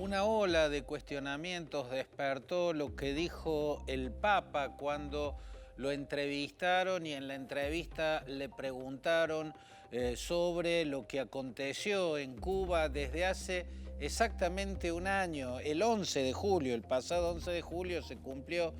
Una ola de cuestionamientos despertó lo que dijo el Papa cuando lo entrevistaron y en la entrevista le preguntaron sobre lo que aconteció en Cuba desde hace exactamente un año. El 11 de julio, el pasado 11 de julio se cumplió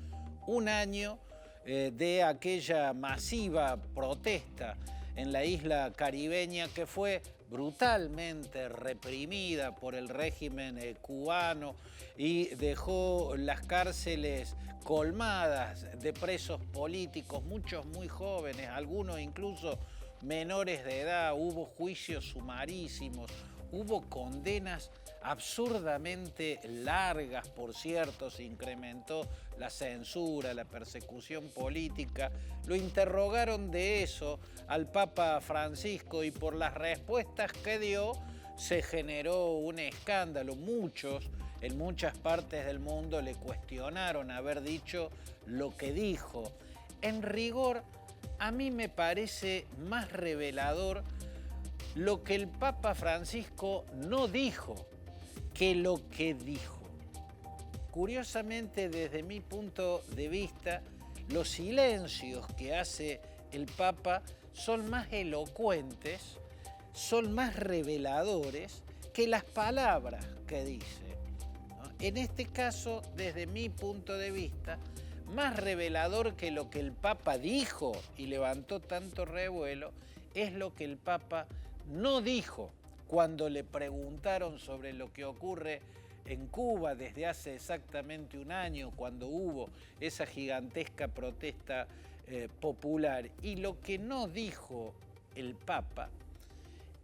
un año de aquella masiva protesta en la isla caribeña que fue brutalmente reprimida por el régimen cubano y dejó las cárceles colmadas de presos políticos, muchos muy jóvenes, algunos incluso menores de edad. Hubo juicios sumarísimos, hubo condenas absurdamente largas, por cierto, se incrementó la censura, la persecución política. Lo interrogaron de eso al Papa Francisco y por las respuestas que dio se generó un escándalo. Muchos, en muchas partes del mundo, le cuestionaron haber dicho lo que dijo. En rigor, a mí me parece más revelador lo que el Papa Francisco no dijo que lo que dijo. Curiosamente, desde mi punto de vista, los silencios que hace el Papa son más elocuentes, son más reveladores que las palabras que dice, ¿no? En este caso, desde mi punto de vista, más revelador que lo que el Papa dijo y levantó tanto revuelo, es lo que el Papa no dijo cuando le preguntaron sobre lo que ocurre en Cuba desde hace exactamente un año, cuando hubo esa gigantesca protesta popular. Y lo que no dijo el Papa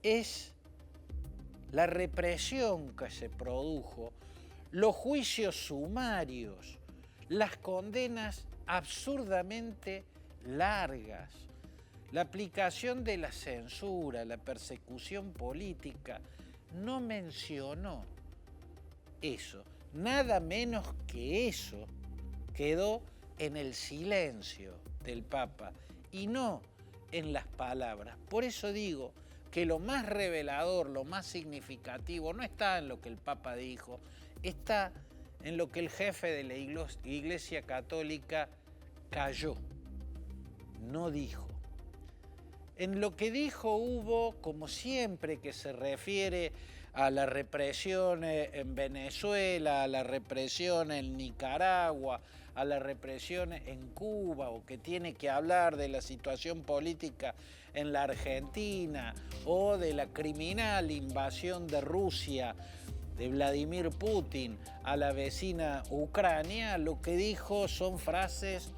es la represión que se produjo, los juicios sumarios, las condenas absurdamente largas, la aplicación de la censura, la persecución política. No mencionó eso, nada menos que eso quedó en el silencio del Papa y no en las palabras. Por eso digo que lo más revelador, lo más significativo, no está en lo que el Papa dijo, está en lo que el jefe de la Iglesia Católica calló, no dijo. En lo que dijo hubo, como siempre que se refiere a la represión en Venezuela, a la represión en Nicaragua, a la represión en Cuba, o que tiene que hablar de la situación política en la Argentina, o de la criminal invasión de Rusia, de Vladimir Putin a la vecina Ucrania, lo que dijo son frases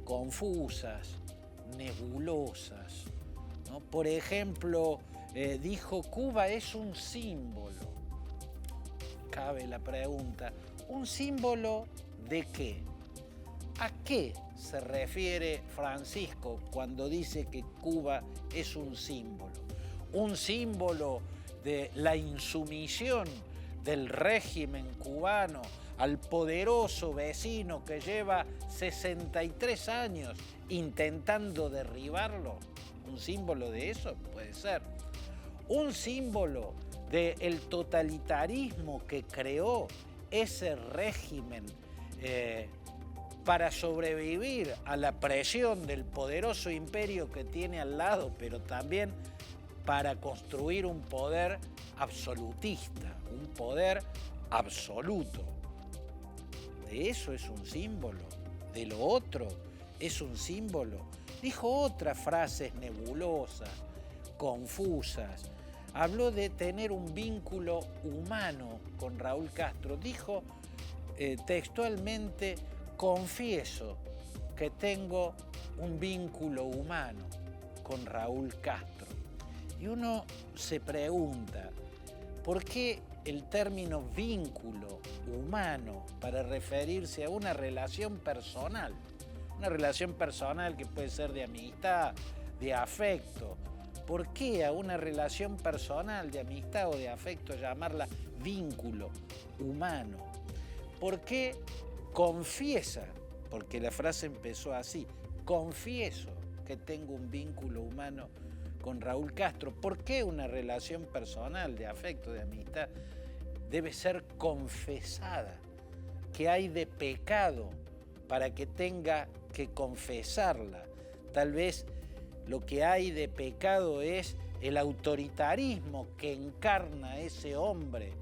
confusas, nebulosas, ¿no? Por ejemplo, dijo: Cuba es un símbolo. Cabe la pregunta, ¿un símbolo de qué? ¿A qué se refiere Francisco cuando dice que Cuba es un símbolo? ¿Un símbolo de la insumisión del régimen cubano al poderoso vecino que lleva 63 años intentando derribarlo? ¿Un símbolo de eso? Puede ser. ¿Un símbolo del totalitarismo que creó ese régimen para sobrevivir a la presión del poderoso imperio que tiene al lado, pero también para construir un poder absolutista, un poder absoluto? De eso es un símbolo, de lo otro es un símbolo. Dijo otras frases nebulosas, confusas. Habló de tener un vínculo humano con Raúl Castro. Dijo textualmente: confieso que tengo un vínculo humano con Raúl Castro. Y uno se pregunta, ¿por qué el término vínculo humano para referirse a una relación personal? Una relación personal que puede ser de amistad, de afecto. ¿Por qué a una relación personal de amistad o de afecto llamarla vínculo humano? ¿Por qué confiesa? Porque la frase empezó así: confieso que tengo un vínculo humano con Raúl Castro. ¿Por qué una relación personal de afecto, de amistad? debe ser confesada, que hay de pecado para que tenga que confesarla. Tal vez lo que hay de pecado es el autoritarismo que encarna ese hombre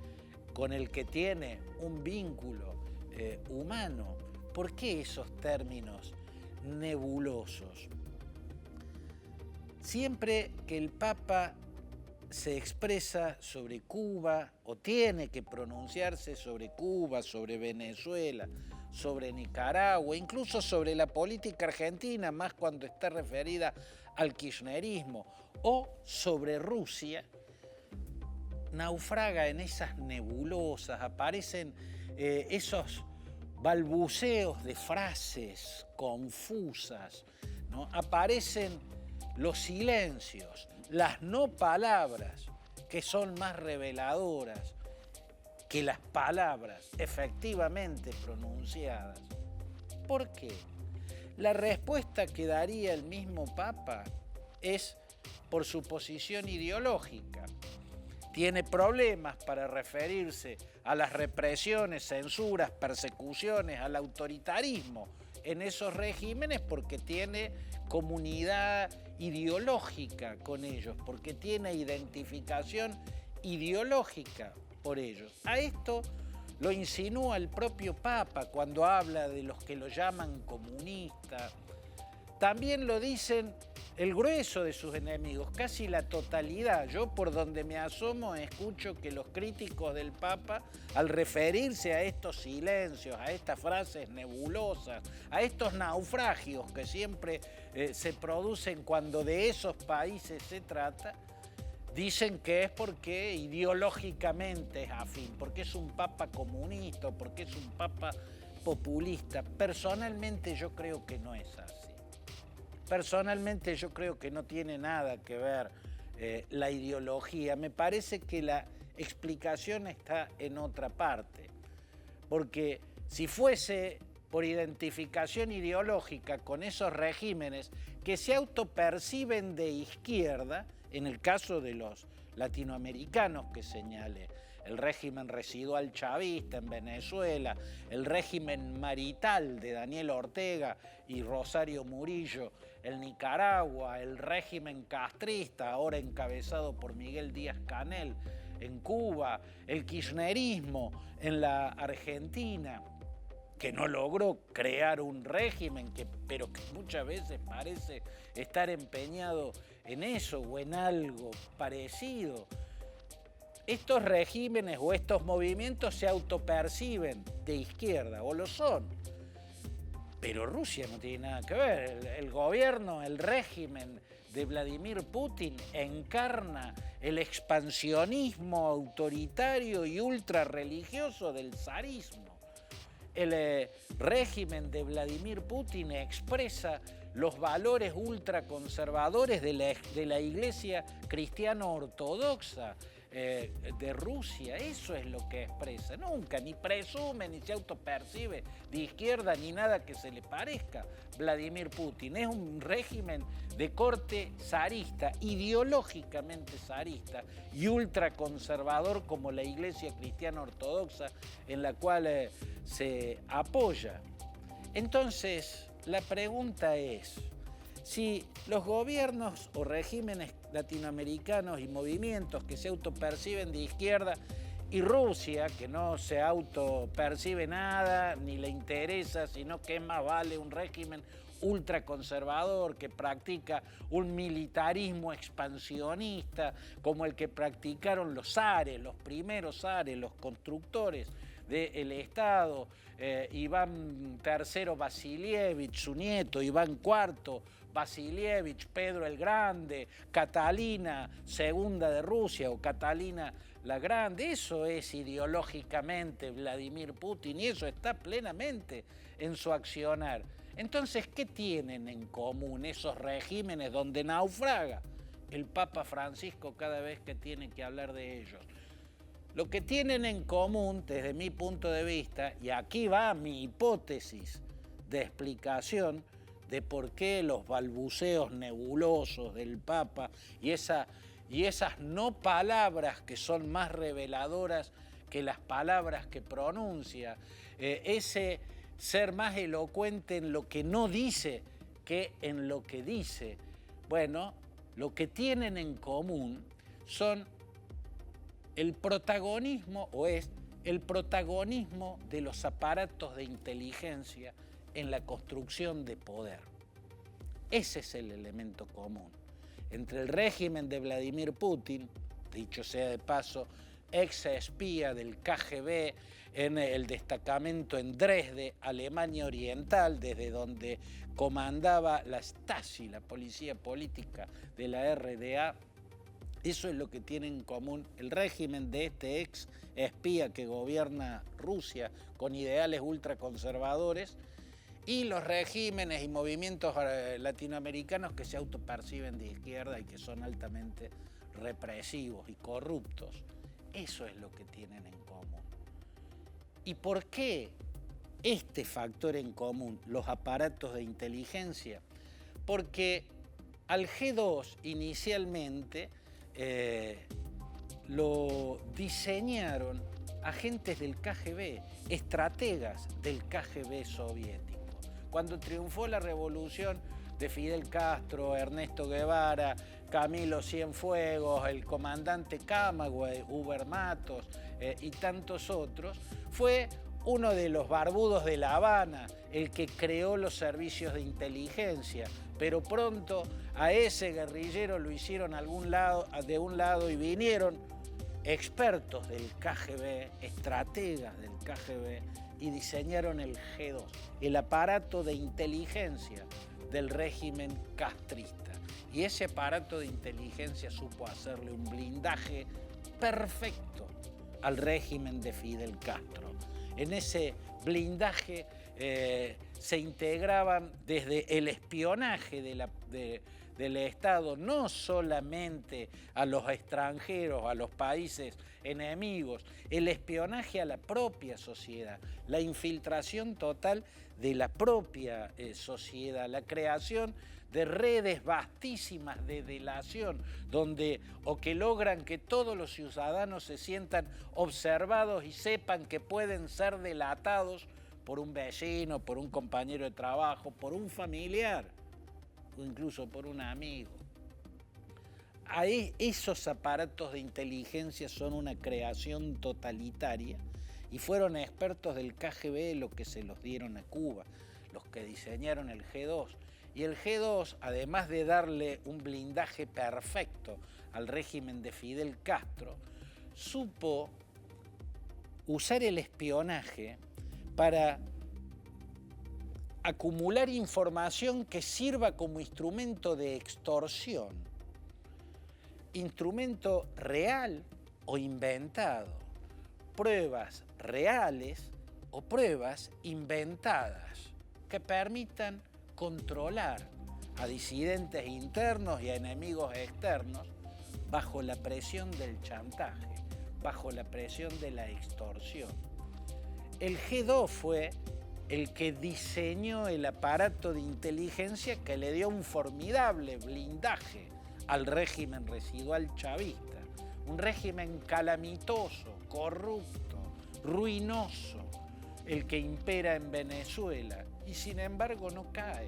con el que tiene un vínculo humano. ¿Por qué esos términos nebulosos? Siempre que el Papa se expresa sobre Cuba o tiene que pronunciarse sobre Cuba, sobre Venezuela, sobre Nicaragua, incluso sobre la política argentina, más cuando está referida al kirchnerismo, o sobre Rusia, naufraga en esas nebulosas, aparecen esos balbuceos de frases confusas, ¿no? Aparecen los silencios, las no palabras, que son más reveladoras que las palabras efectivamente pronunciadas. ¿Por qué? La respuesta que daría el mismo Papa es por su posición ideológica. Tiene problemas para referirse a las represiones, censuras, persecuciones, al autoritarismo en esos regímenes porque tiene comunidad ideológica con ellos, porque tiene identificación ideológica por ellos. A esto lo insinúa el propio Papa cuando habla de los que lo llaman comunistas. También lo dicen el grueso de sus enemigos, casi la totalidad. Yo por donde me asomo escucho que los críticos del Papa, al referirse a estos silencios, a estas frases nebulosas, a estos naufragios que siempre se producen cuando de esos países se trata, dicen que es porque ideológicamente es afín, porque es un Papa comunista, porque es un Papa populista. Personalmente yo creo que no es así. Personalmente yo creo que no tiene nada que ver la ideología. Me parece que la explicación está en otra parte. Porque si fuese por identificación ideológica con esos regímenes que se autoperciben de izquierda, en el caso de los latinoamericanos que señale, el régimen residual chavista en Venezuela, el régimen marital de Daniel Ortega y Rosario Murillo en Nicaragua, el régimen castrista ahora encabezado por Miguel Díaz-Canel en Cuba, el kirchnerismo en la Argentina, que no logró crear un régimen, pero que muchas veces parece estar empeñado en eso o en algo parecido. Estos regímenes o estos movimientos se autoperciben de izquierda, o lo son. Pero Rusia no tiene nada que ver. El gobierno, el régimen de Vladimir Putin encarna el expansionismo autoritario y ultrarreligioso del zarismo. El régimen de Vladimir Putin expresa los valores ultraconservadores de la Iglesia cristiana ortodoxa de Rusia. Eso es lo que expresa. Nunca ni presume ni se autopercibe de izquierda ni nada que se le parezca. Vladimir Putin es un régimen de corte zarista, ideológicamente zarista y ultraconservador como la Iglesia cristiana ortodoxa en la cual se apoya. Entonces, la pregunta es, si los gobiernos o regímenes latinoamericanos y movimientos que se autoperciben de izquierda y Rusia, que no se autopercibe nada ni le interesa, sino que más vale un régimen ultraconservador que practica un militarismo expansionista como el que practicaron los zares, los primeros zares, los constructores del Estado, Iván III Vasilievich, su nieto, Iván IV Vasilievich, Pedro el Grande, Catalina II de Rusia o Catalina la Grande. Eso es ideológicamente Vladimir Putin y eso está plenamente en su accionar. Entonces, ¿qué tienen en común esos regímenes donde naufraga el Papa Francisco cada vez que tiene que hablar de ellos? Lo que tienen en común, desde mi punto de vista, y aquí va mi hipótesis de explicación de por qué los balbuceos nebulosos del Papa y esas no palabras que son más reveladoras que las palabras que pronuncia, ese ser más elocuente en lo que no dice que en lo que dice. Bueno, lo que tienen en común son el protagonismo, o es el protagonismo de los aparatos de inteligencia en la construcción de poder. Ese es el elemento común entre el régimen de Vladimir Putin, dicho sea de paso, ex espía del KGB en el destacamento en Dresde, Alemania Oriental, desde donde comandaba la Stasi, la policía política de la RDA. Eso es lo que tiene en común el régimen de este ex espía que gobierna Rusia con ideales ultraconservadores y los regímenes y movimientos latinoamericanos que se autoperciben de izquierda y que son altamente represivos y corruptos. Eso es lo que tienen en común. ¿Y por qué este factor en común, los aparatos de inteligencia? Porque al G2 inicialmente lo diseñaron agentes del KGB, estrategas del KGB soviético. Cuando triunfó la revolución de Fidel Castro, Ernesto Guevara, Camilo Cienfuegos, el comandante Camagüey, Huber Matos y tantos otros, fue uno de los barbudos de La Habana el que creó los servicios de inteligencia, pero pronto a ese guerrillero lo hicieron de un lado y vinieron expertos del KGB, estrategas del KGB, y diseñaron el G2, el aparato de inteligencia del régimen castrista. Y ese aparato de inteligencia supo hacerle un blindaje perfecto al régimen de Fidel Castro. En ese blindaje se integraban desde el espionaje del Estado, no solamente a los extranjeros, a los países enemigos, el espionaje a la propia sociedad, la infiltración total de la propia sociedad, la creación de redes vastísimas de delación, donde o que logran que todos los ciudadanos se sientan observados y sepan que pueden ser delatados por un vecino, por un compañero de trabajo, por un familiar o incluso por un amigo. Ahí esos aparatos de inteligencia son una creación totalitaria y fueron expertos del KGB los que se los dieron a Cuba, los que diseñaron el G2. Y el G2, además de darle un blindaje perfecto al régimen de Fidel Castro, supo usar el espionaje para acumular información que sirva como instrumento de extorsión, instrumento real o inventado, pruebas reales o pruebas inventadas que permitan controlar a disidentes internos y a enemigos externos bajo la presión del chantaje, bajo la presión de la extorsión. El G2 fue el que diseñó el aparato de inteligencia que le dio un formidable blindaje al régimen residual chavista, un régimen calamitoso, corrupto, ruinoso, el que impera en Venezuela, y sin embargo no cae.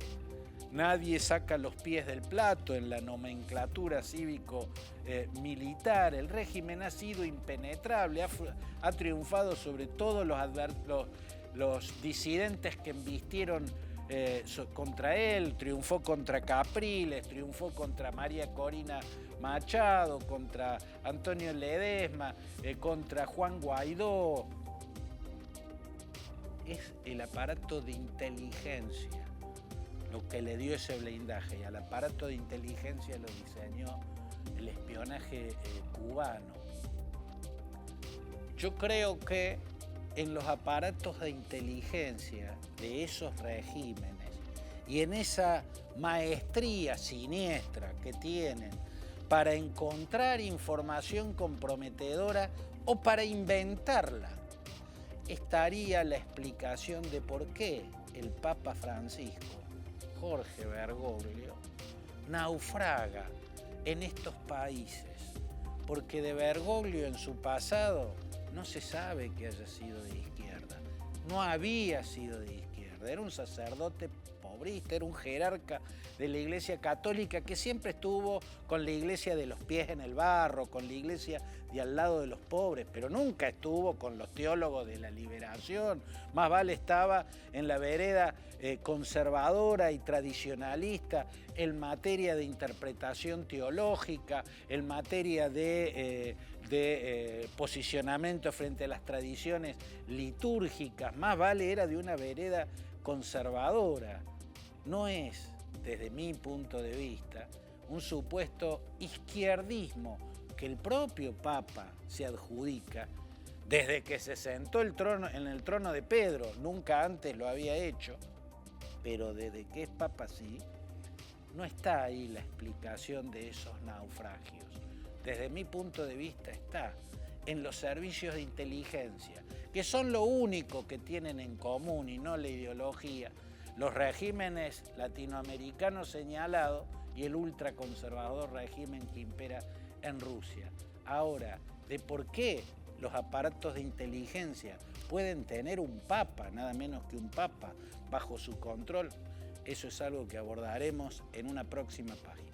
Nadie saca los pies del plato en la nomenclatura cívico-militar. El régimen ha sido impenetrable, ha triunfado sobre todo los disidentes que embistieron contra él, triunfó contra Capriles, triunfó contra María Corina Machado, contra Antonio Ledesma, contra Juan Guaidó. Es el aparato de inteligencia lo que le dio ese blindaje, y al aparato de inteligencia lo diseñó el espionaje cubano. Yo creo que en los aparatos de inteligencia de esos regímenes y en esa maestría siniestra que tienen para encontrar información comprometedora o para inventarla, estaría la explicación de por qué el Papa Francisco, Jorge Bergoglio, naufraga en estos países, porque de Bergoglio en su pasado no se sabe que haya sido de izquierda, no había sido de izquierda, era un sacerdote pobrista, era un jerarca de la Iglesia Católica que siempre estuvo con la iglesia de los pies en el barro, con la iglesia de al lado de los pobres, pero nunca estuvo con los teólogos de la liberación, más vale estaba en la vereda conservadora y tradicionalista en materia de interpretación teológica, en materia de posicionamiento frente a las tradiciones litúrgicas, más vale era de una vereda conservadora. No es, desde mi punto de vista, un supuesto izquierdismo que el propio Papa se adjudica desde que se sentó en el trono de Pedro, nunca antes lo había hecho, pero desde que es Papa sí, no está ahí la explicación de esos naufragios. Desde mi punto de vista está en los servicios de inteligencia, que son lo único que tienen en común y no la ideología, los regímenes latinoamericanos señalados y el ultraconservador régimen que impera en Rusia. Ahora, de por qué los aparatos de inteligencia pueden tener un papa, nada menos que un papa, bajo su control, eso es algo que abordaremos en una próxima página.